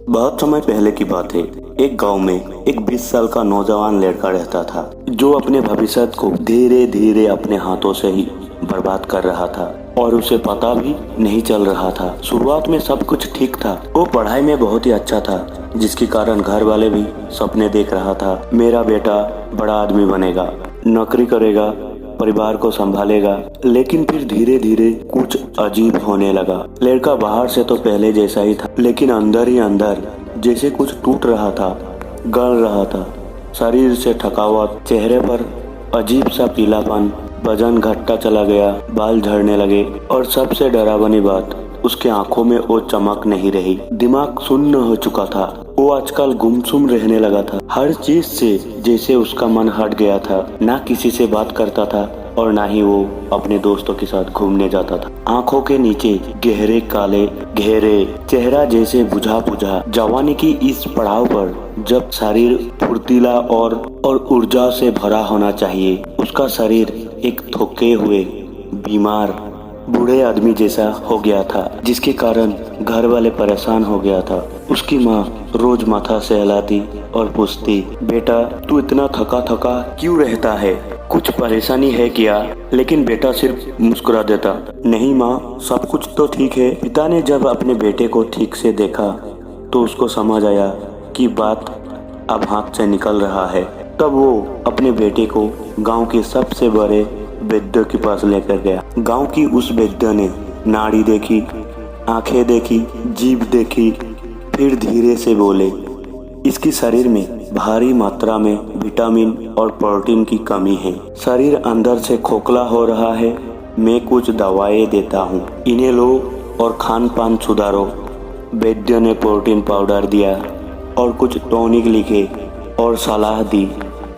बहुत समय पहले की बात है। एक गांव में एक 20 साल का नौजवान लड़का रहता था जो अपने भविष्य को धीरे धीरे अपने हाथों से ही बर्बाद कर रहा था और उसे पता भी नहीं चल रहा था। शुरुआत में सब कुछ ठीक था। वो पढ़ाई में बहुत ही अच्छा था, जिसके कारण घर वाले भी सपने देख रहा था। मेरा बेटा बड़ा आदमी बनेगा, नौकरी करेगा, परिवार को संभालेगा। लेकिन फिर धीरे धीरे कुछ अजीब होने लगा। लड़का बाहर से तो पहले जैसा ही था, लेकिन अंदर ही अंदर जैसे कुछ टूट रहा था, गल रहा था। शरीर से थकावट, चेहरे पर अजीब सा पीलापन, वजन घटता चला गया, बाल झड़ने लगे और सबसे डरावनी बात, उसके आंखों में वो चमक नहीं रही। दिमाग सुन्न हो चुका था। वो आजकल गुमसुम रहने लगा था। हर चीज से जैसे उसका मन हट गया था। ना किसी से बात करता था और ना ही वो अपने दोस्तों के साथ घूमने जाता था। आंखों के नीचे गहरे काले घेरे, चेहरा जैसे बुझा बुझा। जवानी की इस पड़ाव पर जब शरीर फुर्तीला और ऊर्जा से भरा होना चाहिए, उसका शरीर एक थके हुए, बीमार, बूढ़े आदमी जैसा हो गया था, जिसके कारण घर वाले परेशान हो गया था। उसकी माँ रोज माथा सहलाती और पूछती, बेटा तू इतना थका थका क्यों रहता है, कुछ परेशानी है क्या? लेकिन बेटा सिर्फ मुस्कुरा देता, नहीं माँ, सब कुछ तो ठीक है। पिता ने जब अपने बेटे को ठीक से देखा तो उसको समझ आया कि बात अब हाथ से निकल रहा है। तब वो अपने बेटे को गांव के सबसे बड़े वैद्य के पास लेकर गया। गांव की उस वैद्य ने नाड़ी देखी, आंखें देखी, जीभ देखी, फिर धीरे से बोले, इसकी शरीर में भारी मात्रा में विटामिन और प्रोटीन की कमी है। शरीर अंदर से खोखला हो रहा है। मैं कुछ दवाएं देता हूँ, इन्हें लो और खान पान सुधारो। वैद्य ने प्रोटीन पाउडर दिया और कुछ टॉनिक लिखे और सलाह दी,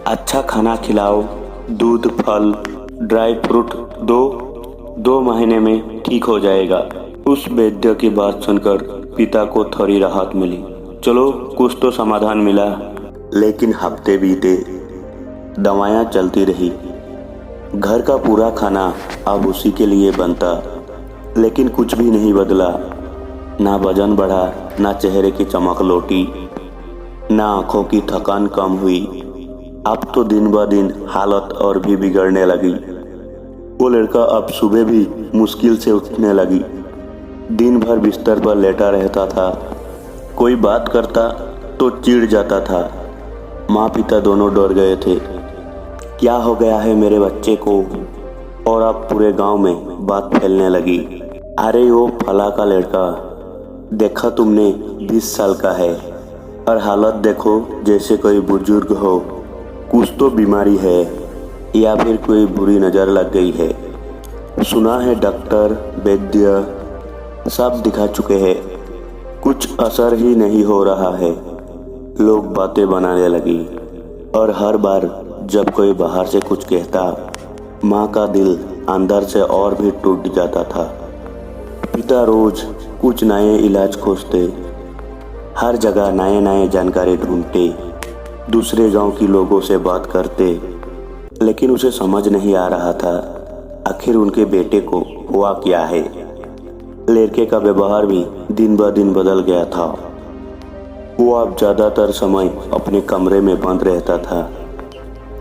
अच्छा खाना खिलाओ, दूध, फल, ड्राई फ्रूट दो महीने में ठीक हो जाएगा। उस वैद्य की बात सुनकर पिता को थोड़ी राहत मिली। चलो कुछ तो समाधान मिला। लेकिन हफ्ते बीते, दवाएं चलती रही। घर का पूरा खाना अब उसी के लिए बनता, लेकिन कुछ भी नहीं बदला। ना वजन बढ़ा, ना चेहरे की चमक लौटी, ना आंखों की थकान कम हुई। अब तो दिन ब दिन हालत और भी बिगड़ने लगी। वो लड़का अब सुबह भी मुश्किल से उठने लगी। दिन भर बिस्तर पर लेटा रहता था। कोई बात करता तो चिढ़ जाता था। माँ पिता दोनों डर गए थे, क्या हो गया है मेरे बच्चे को? और अब पूरे गांव में बात फैलने लगी, अरे वो फला का लड़का, देखा तुमने, 20 साल का है और हालत देखो जैसे कोई बुजुर्ग हो। कुछ तो बीमारी है या फिर कोई बुरी नज़र लग गई है। सुना है डॉक्टर, वैद्य सब दिखा चुके हैं, कुछ असर ही नहीं हो रहा है। लोग बातें बनाने लगी और हर बार जब कोई बाहर से कुछ कहता, माँ का दिल अंदर से और भी टूट जाता था। पिता रोज कुछ नए इलाज खोजते, हर जगह नए नए जानकारी ढूंढते, दूसरे गांव के लोगों से बात करते, लेकिन उसे समझ नहीं आ रहा था आखिर उनके बेटे को हुआ क्या है। लड़के का व्यवहार भी दिन ब दिन बदल गया था। वो अब ज़्यादातर समय अपने कमरे में बंद रहता था,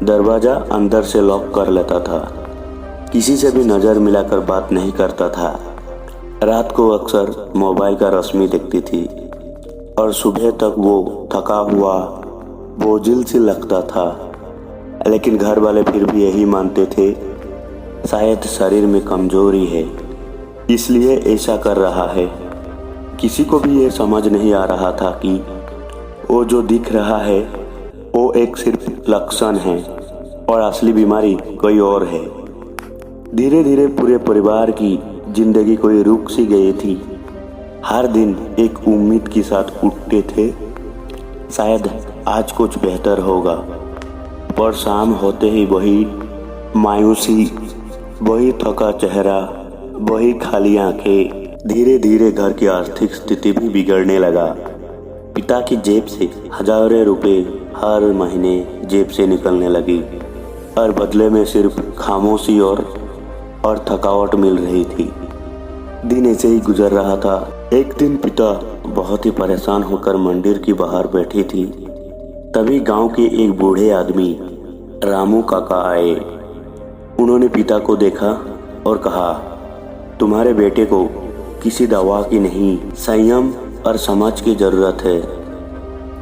दरवाज़ा अंदर से लॉक कर लेता था, किसी से भी नज़र मिलाकर बात नहीं करता था। रात को अक्सर मोबाइल का रश्मि देखती थी और सुबह तक वो थका हुआ, बोझिल सी लगता था। लेकिन घर वाले फिर भी यही मानते थे, शायद शरीर में कमजोरी है, इसलिए ऐसा कर रहा है। किसी को भी ये समझ नहीं आ रहा था कि वो जो दिख रहा है वो एक सिर्फ लक्षण है और असली बीमारी कोई और है। धीरे धीरे पूरे परिवार की जिंदगी कोई रुक सी गई थी। हर दिन एक उम्मीद के साथ उठते थे, शायद आज कुछ बेहतर होगा, पर शाम होते ही वही मायूसी, वही थका चेहरा, वही खाली आंखें। धीरे धीरे घर की आर्थिक स्थिति भी बिगड़ने लगा। पिता की जेब से हजारों रुपए हर महीने जेब से निकलने लगी और बदले में सिर्फ खामोशी और थकावट मिल रही थी। दिन ऐसे ही गुजर रहा था। एक दिन पिता बहुत ही परेशान होकर मंदिर की बाहर बैठी थी। तभी गांव के एक बूढ़े आदमी रामू काका आए। उन्होंने पिता को देखा और कहा, तुम्हारे बेटे को किसी दवा की नहीं, संयम और समझ की जरूरत है।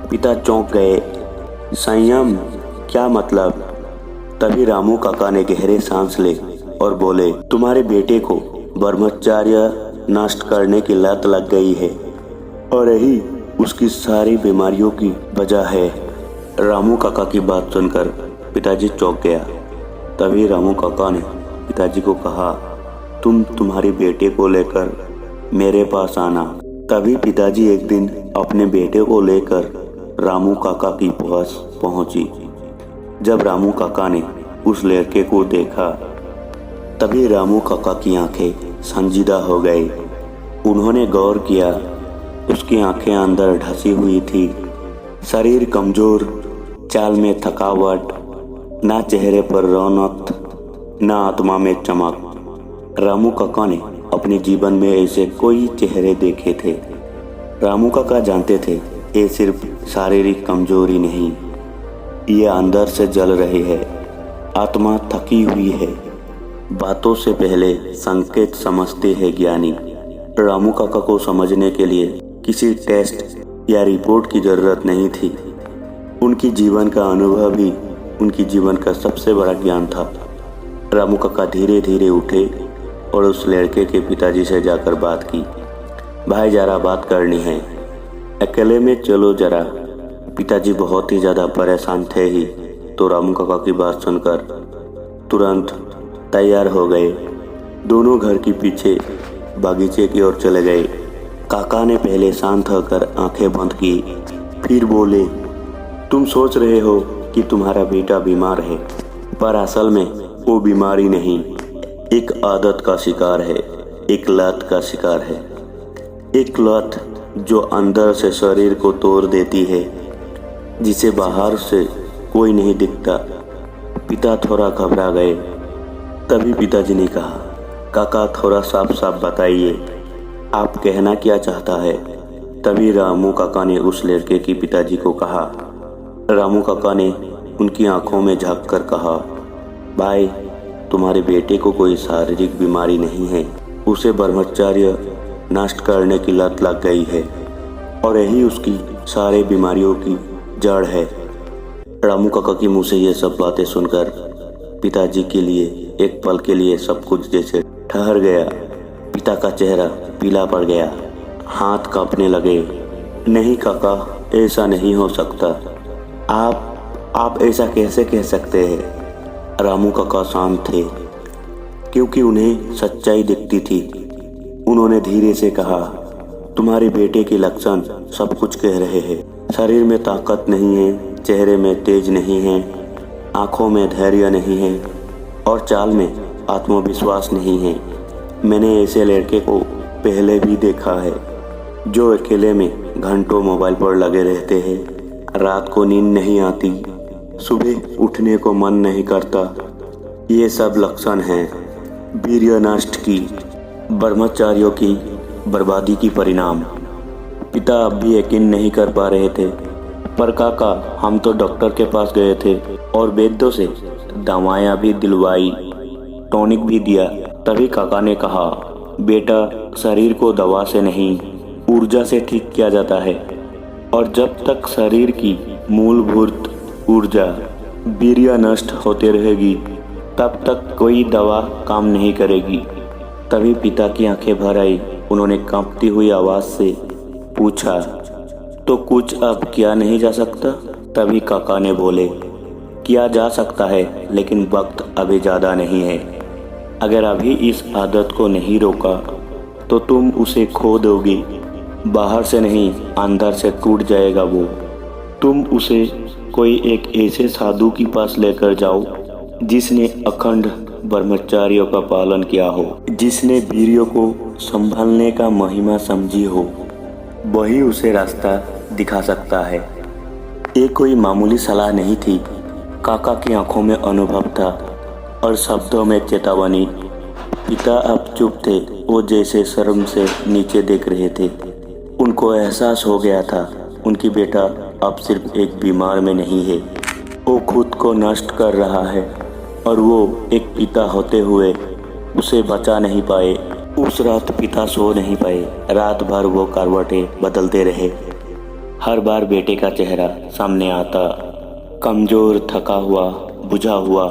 पिता चौंक गए। संयम क्या मतलब? तभी रामू काका ने गहरे सांस ले और बोले, तुम्हारे बेटे को ब्रह्मचर्य नष्ट करने की लत लग गई है और यही उसकी सारी बीमारियों की वजह है। रामू काका की बात सुनकर पिताजी चौंक गया। तभी रामू काका ने पिताजी को कहा, तुम तुम्हारे बेटे को लेकर मेरे पास आना। तभी पिताजी एक दिन अपने बेटे को लेकर रामू काका के पास पहुंची। जब रामू काका ने उस लड़के को देखा तभी रामू काका की आंखें संजीदा हो गई। उन्होंने गौर किया, उसकी आंखें अंदर ढसी हुई थी, शरीर कमजोर, चाल में थकावट, ना चेहरे पर रौनक, ना आत्मा में चमक। रामू काका ने अपने जीवन में ऐसे कोई चेहरे देखे थे। रामू काका जानते थे ये सिर्फ शारीरिक कमजोरी नहीं, ये अंदर से जल रही है, आत्मा थकी हुई है। बातों से पहले संकेत समझते हैं ज्ञानी। रामू काका को समझने के लिए किसी टेस्ट या रिपोर्ट की जरूरत नहीं थी। उनकी जीवन का अनुभव ही उनकी जीवन का सबसे बड़ा ज्ञान था। रामू काका धीरे धीरे उठे और उस लड़के के पिताजी से जाकर बात की, भाई जरा बात करनी है, अकेले में चलो जरा। पिताजी बहुत ही ज़्यादा परेशान थे ही तो रामू काका की बात सुनकर तुरंत तैयार हो गए। दोनों घर के पीछे बागीचे की ओर चले गए। काका ने पहले शांत होकर आंखें बंद की, फिर बोले, तुम सोच रहे हो कि तुम्हारा बेटा बीमार है, पर असल में वो बीमारी नहीं, एक आदत का शिकार है, एक लत का शिकार है। एक लत जो अंदर से शरीर को तोड़ देती है, जिसे बाहर से कोई नहीं दिखता। पिता थोड़ा घबरा गए। तभी पिताजी ने कहा, काका थोड़ा साफ साफ बताइए, आप कहना क्या चाहता है? तभी रामू काका ने उस लड़के के पिताजी को कहा। रामू काका ने उनकी आंखों में झांक कर कहा, भाई तुम्हारे बेटे को कोई शारीरिक बीमारी नहीं है, उसे ब्रह्मचर्य नष्ट करने की लत लग गई है और यही उसकी सारे बीमारियों की जड़ है। रामू काका की मुंह से ये सब बातें सुनकर पिताजी के लिए एक पल के लिए सब कुछ जैसे ठहर गया। पिता का चेहरा पीला पड़ गया, हाथ कांपने लगे। नहीं काका, ऐसा नहीं हो सकता, आप ऐसा कैसे कह सकते हैं? रामू काका शांत थे क्योंकि उन्हें सच्चाई दिखती थी। उन्होंने धीरे से कहा, तुम्हारे बेटे के लक्षण सब कुछ कह रहे हैं। शरीर में ताकत नहीं है, चेहरे में तेज नहीं है, आंखों में धैर्य नहीं है और चाल में आत्मविश्वास नहीं है। मैंने ऐसे लड़के को पहले भी देखा है जो अकेले में घंटों मोबाइल पर लगे रहते हैं, रात को नींद नहीं आती, सुबह उठने को मन नहीं करता। ये सब लक्षण हैं वीर्य नष्ट की, ब्रह्मचारियों की बर्बादी की परिणाम। पिता अब भी यकीन नहीं कर पा रहे थे। पर काका, हम तो डॉक्टर के पास गए थे और वैद्यों से दवाएं भी दिलवाई, टॉनिक भी दिया। तभी काका ने कहा, बेटा शरीर को दवा से नहीं ऊर्जा से ठीक किया जाता है और जब तक शरीर की मूलभूत ऊर्जा वीर्य नष्ट होते रहेगी तब तक कोई दवा काम नहीं करेगी। तभी पिता की आंखें भर आई। उन्होंने कांपती हुई आवाज से पूछा, तो कुछ अब किया नहीं जा सकता? तभी काका ने बोले, किया जा सकता है लेकिन वक्त अभी ज़्यादा नहीं है। अगर अभी इस आदत को नहीं रोका तो तुम उसे खो दोगी। बाहर से नहीं अंदर से टूट जाएगा वो। तुम उसे कोई एक ऐसे साधु के पास लेकर जाओ जिसने अखंड ब्रह्मचार्यों का पालन किया हो, जिसने वीर्यों को संभालने का महिमा समझी हो, वही उसे रास्ता दिखा सकता है। ये कोई मामूली सलाह नहीं थी। काका की आंखों में अनुभव था और शब्दों में चेतावनी। पिता अब चुप थे। वो जैसे शर्म से नीचे देख रहे थे। उनको एहसास हो गया था उनकी बेटा अब सिर्फ एक बीमार में नहीं है, वो खुद को नष्ट कर रहा है और वो एक पिता होते हुए उसे बचा नहीं पाए। उस रात पिता सो नहीं पाए। रात भर वो करवटें बदलते रहे। हर बार बेटे का चेहरा सामने आता, कमजोर, थका हुआ, बुझा हुआ।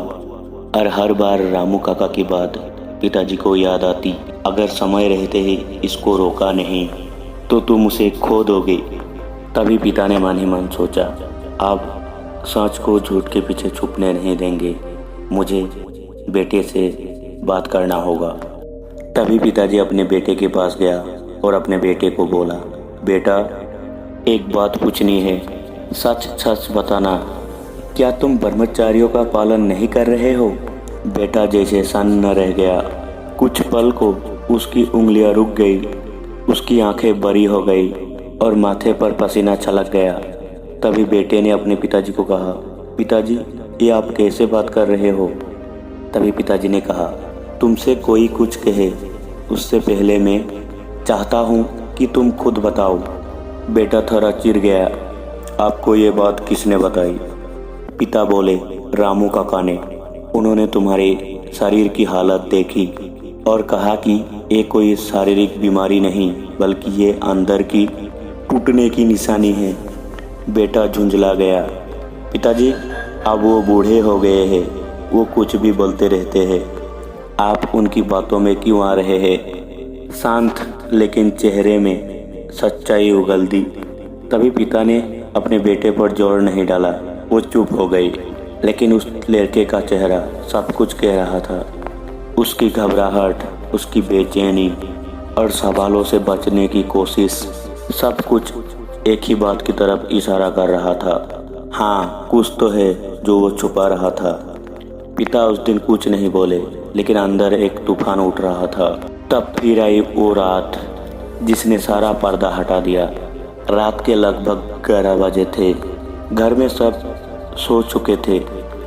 और हर बार रामू काका की बात पिताजी को याद आती, अगर समय रहते ही इसको रोका नहीं तो तुम उसे खो दोगे। तभी पिता ने मन ही मन सोचा, अब सच को झूठ के पीछे छुपने नहीं देंगे, मुझे बेटे से बात करना होगा। तभी पिताजी अपने बेटे के पास गया और अपने बेटे को बोला, बेटा एक बात पूछनी है, सच सच बताना, क्या तुम ब्रह्मचारियों का पालन नहीं कर रहे हो? बेटा जैसे सन्न रह गया। कुछ पल को उसकी उंगलियां रुक गई, उसकी आंखें बड़ी हो गई और माथे पर पसीना छलक गया। तभी बेटे ने अपने पिताजी को कहा, पिताजी ये आप कैसे बात कर रहे हो? तभी पिताजी ने कहा, तुमसे कोई कुछ कहे उससे पहले मैं चाहता हूँ कि तुम खुद बताओ। बेटा थोड़ा चिढ़ गया, आपको ये बात किसने बताई? पिता बोले, रामू काका ने। उन्होंने तुम्हारे शरीर की हालत देखी और कहा कि ये कोई शारीरिक बीमारी नहीं बल्कि ये अंदर की टूटने की निशानी है। बेटा झुंझला गया, पिताजी अब वो बूढ़े हो गए हैं, वो कुछ भी बोलते रहते हैं, आप उनकी बातों में क्यों आ रहे हैं? शांत लेकिन चेहरे में सच्चाई उगल दी। तभी पिता ने अपने बेटे पर जोर नहीं डाला, वो चुप हो गई। लेकिन उस लड़के का चेहरा सब कुछ कह रहा था। उसकी घबराहट, उसकी बेचैनी और सवालों से बचने की कोशिश, सब कुछ एक ही बात की तरफ इशारा कर रहा था। हाँ, कुछ तो है जो वो छुपा रहा था। पिता उस दिन कुछ नहीं बोले, लेकिन अंदर एक तूफान उठ रहा था। तब फिर आई वो रात जिसने सारा पर्दा हटा दिया। रात के लगभग 11 बजे थे। घर में सब सो चुके थे,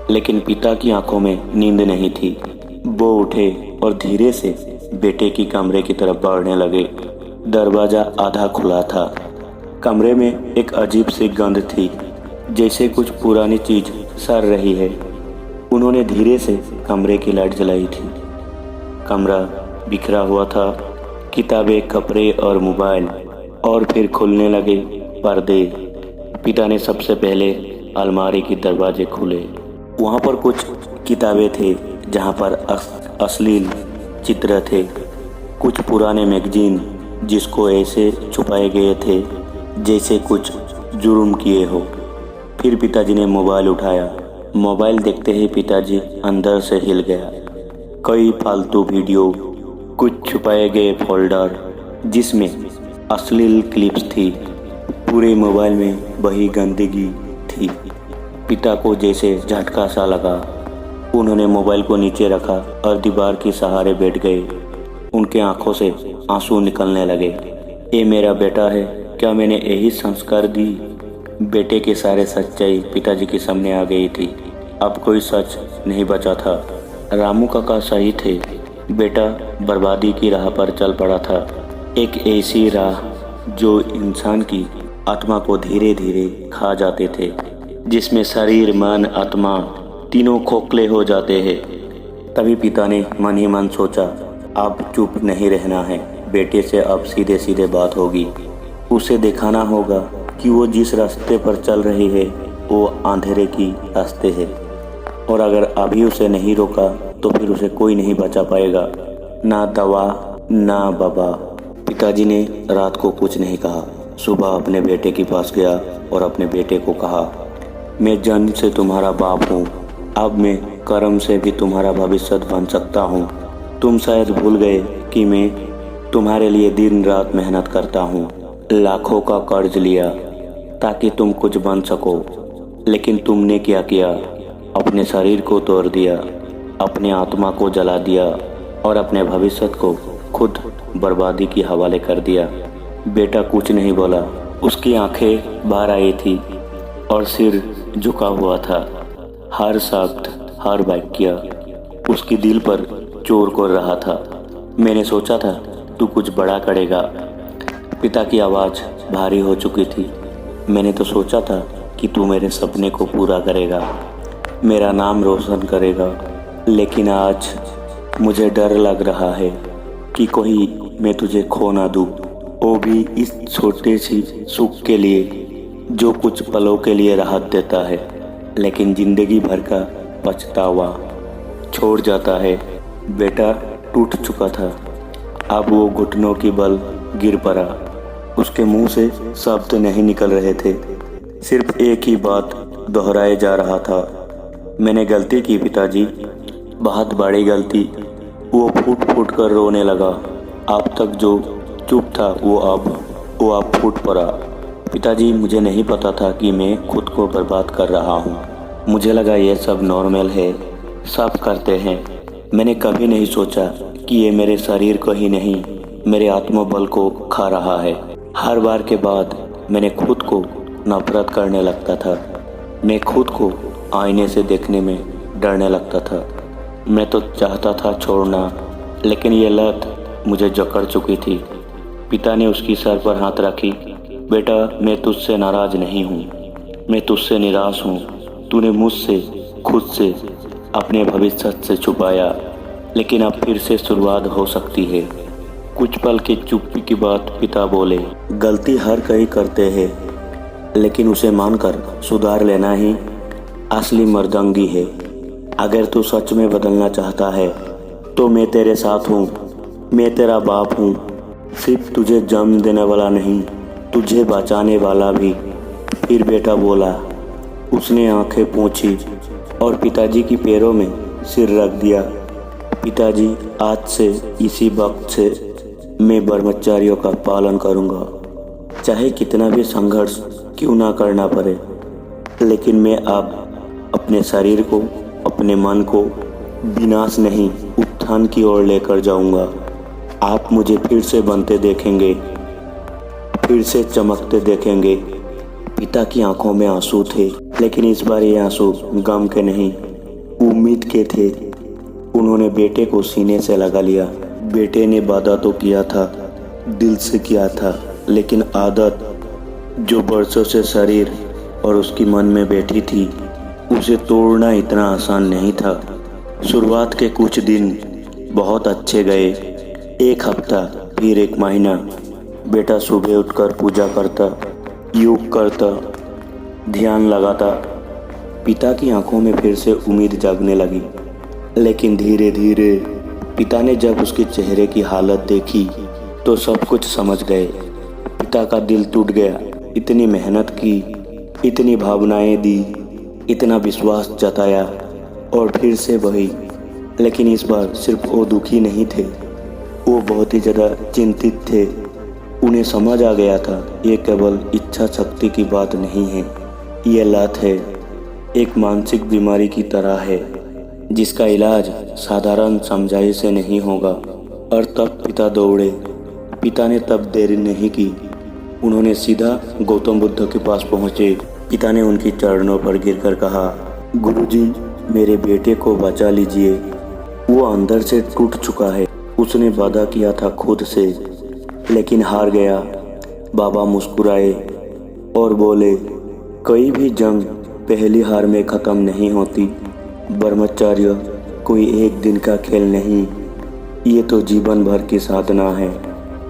लेकिन पिता की आंखों में नींद नहीं थी। वो उठे और धीरे से बेटे की कमरे की तरफ बढ़ने लगे। दरवाज़ा आधा खुला था। कमरे में एक अजीब सी गंध थी, जैसे कुछ पुरानी चीज सड़ रही है। उन्होंने धीरे से कमरे की लाइट जलाई थी। कमरा बिखरा हुआ था, किताबें, कपड़े और मोबाइल। और फिर खुलने लगे पर्दे। पिता ने सबसे पहले अलमारी के दरवाजे खुले। वहाँ पर कुछ किताबें थे जहाँ पर अश्लील चित्र थे, कुछ पुराने मैगजीन जिसको ऐसे छुपाए गए थे जैसे कुछ जुर्म किए हो। फिर पिताजी ने मोबाइल उठाया। मोबाइल देखते ही पिताजी अंदर से हिल गया। कई फालतू वीडियो, कुछ छुपाए गए फोल्डर जिसमें अश्लील क्लिप्स थी। पूरे मोबाइल में वही गंदगी थी। पिता को जैसे झटका सा लगा। उन्होंने मोबाइल को नीचे रखा और दीवार के सहारे बैठ गए। उनके आंखों से आंसू निकलने लगे। ये मेरा बेटा है, क्या मैंने यही संस्कार दी? बेटे की सारे सच्चाई पिताजी के सामने आ गई थी। अब कोई सच नहीं बचा था। रामू काका सही थे। बेटा बर्बादी की राह पर चल पड़ा था, एक ऐसी राह जो इंसान की आत्मा को धीरे धीरे खा जाते थे, जिसमें शरीर, मन, आत्मा तीनों खोखले हो जाते हैं। तभी पिता ने मन ही मन सोचा, अब चुप नहीं रहना है। बेटे से अब सीधे सीधे बात होगी। उसे दिखाना होगा कि वो जिस रास्ते पर चल रही है वो अंधेरे की रास्ते है, और अगर अभी उसे नहीं रोका तो फिर उसे कोई नहीं बचा पाएगा, ना दवा ना बाबा। पिताजी ने रात को कुछ नहीं कहा। सुबह अपने बेटे के पास गया और अपने बेटे को कहा, मैं जन्म से तुम्हारा बाप हूँ, अब मैं कर्म से भी तुम्हारा भविष्य बन सकता हूँ। तुम शायद भूल गए कि मैं तुम्हारे लिए दिन रात मेहनत करता हूँ, लाखों का कर्ज लिया ताकि तुम कुछ बन सको, लेकिन तुमने क्या किया? अपने शरीर को तोड़ दिया, अपने आत्मा को जला दिया और अपने भविष्य को खुद बर्बादी की हवाले कर दिया। बेटा कुछ नहीं बोला। उसकी आंखें बाहर आई थी और सिर झुका हुआ था। हर शब्द, हर वाक्य उसके दिल पर चोर कर रहा था। मैंने सोचा था तू कुछ बड़ा करेगा। पिता की आवाज़ भारी हो चुकी थी। मैंने तो सोचा था कि तू मेरे सपने को पूरा करेगा, मेरा नाम रोशन करेगा, लेकिन आज मुझे डर लग रहा है कि कोई मैं तुझे खो ना दूँ, वो भी इस छोटे सी सुख के लिए जो कुछ पलों के लिए राहत देता है, लेकिन जिंदगी भर का पछतावा छोड़ जाता है। बेटा टूट चुका था, अब वो घुटनों की बल गिर पड़ा। उसके मुंह से शब्द नहीं निकल रहे थे, सिर्फ एक ही बात दोहराए जा रहा था, मैंने गलती की पिताजी, बहुत बड़ी गलती। वो फूट फूट कर रोने लगा। अब तक जो चुप था वो अब फूट पड़ा। पिताजी, मुझे नहीं पता था कि मैं खुद को बर्बाद कर रहा हूँ। मुझे लगा ये सब नॉर्मल है, सब करते हैं। मैंने कभी नहीं सोचा कि ये मेरे शरीर को ही नहीं, मेरे आत्मबल को खा रहा है। हर बार के बाद मैंने खुद को नफरत करने लगता था। मैं खुद को आईने से देखने में डरने लगता था। मैं तो चाहता था छोड़ना, लेकिन ये लत मुझे जकड़ चुकी थी। पिता ने उसकी सर पर हाथ रखी। बेटा, मैं तुझसे नाराज नहीं हूँ, मैं तुझसे निराश हूँ। तूने मुझसे, खुद से, अपने भविष्य से छुपाया, लेकिन अब फिर से शुरुआत हो सकती है। कुछ पल की चुप्पी के बाद पिता बोले, गलती हर कोई करते हैं, लेकिन उसे मानकर सुधार लेना ही असली मर्दांगी है। अगर तू सच में बदलना चाहता है तो मैं तेरे साथ हूँ, मैं तेरा बाप हूँ, सिर्फ तुझे जन्म देने वाला नहीं, तुझे बचाने वाला भी। फिर बेटा बोला। उसने आंखें पोंछी और पिताजी की पैरों में सिर रख दिया। पिताजी, आज से इसी वक्त से मैं ब्रह्मचारियों का पालन करूंगा, चाहे कितना भी संघर्ष क्यों ना करना पड़े, लेकिन मैं अब अपने शरीर को, अपने मन को विनाश नहीं, उत्थान की ओर लेकर जाऊंगा। आप मुझे फिर से बनते देखेंगे, फिर से चमकते देखेंगे। पिता की आंखों में आंसू थे, लेकिन इस बार ये आंसू गम के नहीं, उम्मीद के थे। उन्होंने बेटे को सीने से लगा लिया। बेटे ने वादा तो किया था, दिल से किया था, लेकिन आदत जो बरसों से शरीर और उसकी मन में बैठी थी, उसे तोड़ना इतना आसान नहीं था। शुरुआत के कुछ दिन बहुत अच्छे गए। एक हफ्ता, फिर एक महीना। बेटा सुबह उठकर पूजा करता, योग करता, ध्यान लगाता। पिता की आंखों में फिर से उम्मीद जागने लगी। लेकिन धीरे धीरे पिता ने जब उसके चेहरे की हालत देखी तो सब कुछ समझ गए। पिता का दिल टूट गया। इतनी मेहनत की, इतनी भावनाएं दी, इतना विश्वास जताया, और फिर से वही। लेकिन इस बार सिर्फ वो दुखी नहीं थे, वो बहुत ही ज़्यादा चिंतित थे। उन्हें समझ आ गया था ये केवल इच्छा शक्ति की बात नहीं है, ये लत है, एक मानसिक बीमारी की तरह है, जिसका इलाज साधारण समझाइश से नहीं होगा। और तब पिता दौड़े। पिता ने तब देरी नहीं की, उन्होंने सीधा गौतम बुद्ध के पास पहुँचे। पिता ने उनके चरणों पर गिरकर कहा, गुरुजी, मेरे बेटे को बचा लीजिए, वो अंदर से टूट चुका है। उसने वादा किया था खुद से, लेकिन हार गया। बाबा मुस्कुराए और बोले, कोई भी जंग पहली हार में ख़त्म नहीं होती। ब्रह्मचर्य कोई एक दिन का खेल नहीं, ये तो जीवन भर की साधना है।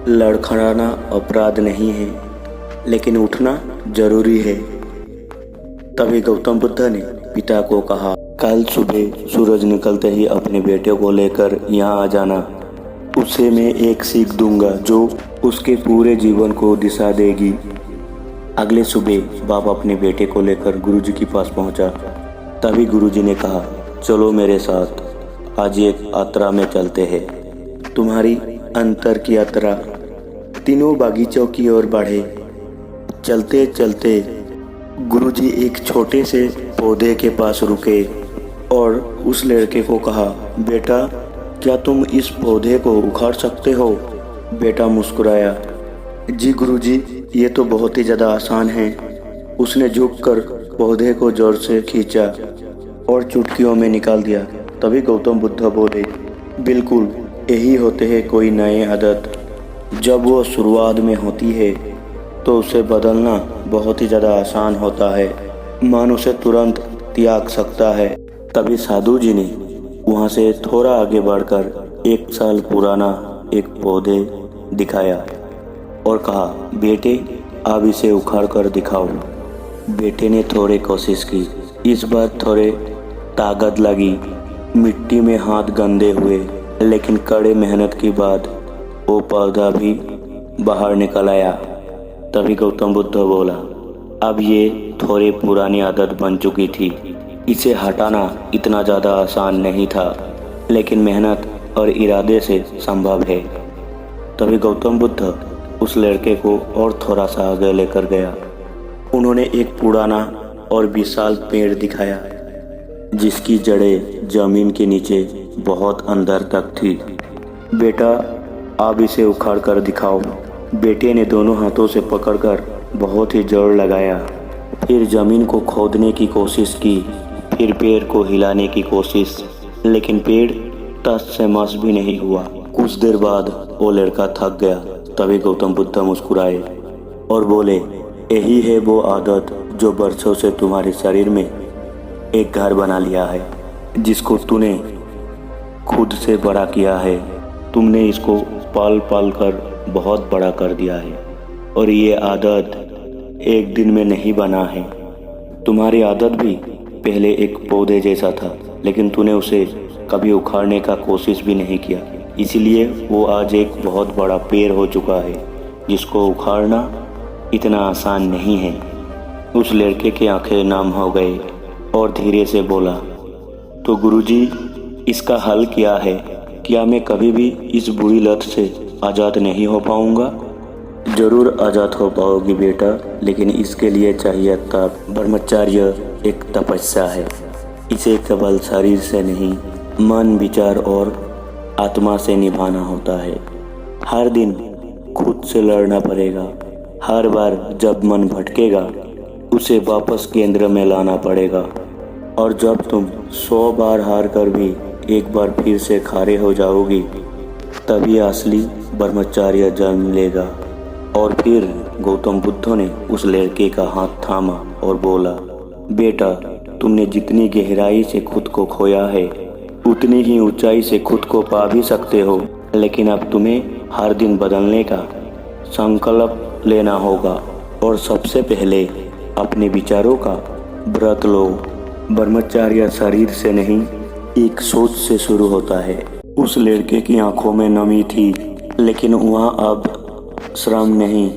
लड़खड़ाना अपराध नहीं है, लेकिन उठना जरूरी है। तभी गौतम बुद्ध ने पिता को कहा, कल सुबह सूरज निकलते ही अपने बेटे को लेकर यहाँ आ जाना। उसे मैं एक सीख दूंगा जो उसके पूरे जीवन को दिशा देगी। अगले सुबह बाप अपने बेटे को लेकर गुरुजी के पास पहुंचा। तभी गुरुजी ने कहा, चलो मेरे साथ, आज एक यात्रा में चलते हैं, तुम्हारी अंतर की यात्रा। तीनों बागीचों की ओर बढ़े। चलते चलते गुरुजी एक छोटे से पौधे के पास रुके और उस लड़के को कहा, बेटा, क्या तुम इस पौधे को उखाड़ सकते हो? बेटा मुस्कुराया, जी गुरुजी, ये तो बहुत ही ज़्यादा आसान है। उसने झुककर पौधे को जोर से खींचा और चुटकियों में निकाल दिया। तभी गौतम बुद्ध बोले, बिल्कुल यही होते हैं कोई नए आदत। जब वो शुरुआत में होती है तो उसे बदलना बहुत ही ज़्यादा आसान होता है, मन उसे तुरंत त्याग सकता है। तभी साधु जी ने वहाँ से थोड़ा आगे बढ़कर 1 साल पुराना एक पौधे दिखाया और कहा, बेटे अब इसे उखाड़ कर दिखाओ। बेटे ने थोड़ी कोशिश की, इस बार थोड़े ताकत लगी, मिट्टी में हाथ गंदे हुए, लेकिन कड़े मेहनत के बाद वो पौधा भी बाहर निकल आया। तभी गौतम बुद्ध बोला, अब ये थोड़ी पुरानी आदत बन चुकी थी, इसे हटाना इतना ज़्यादा आसान नहीं था, लेकिन मेहनत और इरादे से संभव है। तभी गौतम बुद्ध उस लड़के को और थोड़ा सा आगे लेकर गया। उन्होंने एक पुराना और विशाल पेड़ दिखाया जिसकी जड़ें जमीन के नीचे बहुत अंदर तक थी। बेटा आप इसे उखाड़ कर दिखाओ। बेटे ने दोनों हाथों से पकड़कर बहुत ही जोर लगाया, फिर जमीन को खोदने की कोशिश की, फिर पेड़ को हिलाने की कोशिश, लेकिन पेड़ तस से मस भी नहीं हुआ। कुछ देर बाद वो लड़का थक गया। तभी गौतम बुद्ध मुस्कुराए और बोले, यही है वो आदत जो बरसों से तुम्हारे शरीर में एक घर बना लिया है, जिसको तूने खुद से बड़ा किया है। तुमने इसको पाल पाल कर बहुत बड़ा कर दिया है और ये आदत एक दिन में नहीं बना है। तुम्हारी आदत भी पहले एक पौधे जैसा था, लेकिन तूने उसे कभी उखाड़ने का कोशिश भी नहीं किया, इसीलिए वो आज एक बहुत बड़ा पेड़ हो चुका है जिसको उखाड़ना इतना आसान नहीं है। उस लड़के की आंखें नम हो गई और धीरे से बोला, तो गुरुजी इसका हल क्या है? क्या मैं कभी भी इस बुरी लत से आज़ाद नहीं हो पाऊंगा? जरूर आज़ाद हो पाओगी बेटा, लेकिन इसके लिए चाहिए तप। ब्रह्मचर्य एक तपस्या है, इसे केवल शरीर से नहीं, मन, विचार और आत्मा से निभाना होता है। हर दिन खुद से लड़ना पड़ेगा। हर बार जब मन भटकेगा उसे वापस केंद्र में लाना पड़ेगा, और जब तुम 100 बार हार कर भी एक बार फिर से खड़े हो जाओगी, तभी असली ब्रह्मचर्य जन्म लेगा। और फिर गौतम बुद्ध ने उस लड़के का हाथ थामा और बोला, बेटा तुमने जितनी गहराई से खुद को खोया है उतनी ही ऊंचाई से खुद को पा भी सकते हो, लेकिन अब तुम्हें हर दिन बदलने का संकल्प लेना होगा और सबसे पहले अपने विचारों का व्रत लो। ब्रह्मचर्य शरीर से नहीं, एक सोच से शुरू होता है। उस लड़के की आंखों में नमी थी, लेकिन वहाँ अब श्रम नहीं,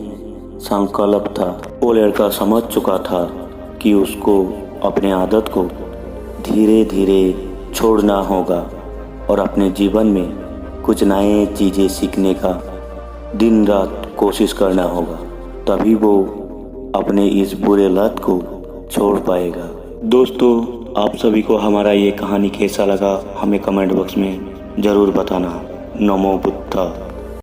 संकल्प था। वो लड़का समझ चुका था कि उसको अपने आदत को धीरे धीरे छोड़ना होगा और अपने जीवन में कुछ नए चीज़ें सीखने का दिन रात कोशिश करना होगा, तभी वो अपने इस बुरे लत को छोड़ पाएगा। दोस्तों आप सभी को हमारा ये कहानी कैसा लगा हमें कमेंट बॉक्स में ज़रूर बताना। नमो बुद्धा।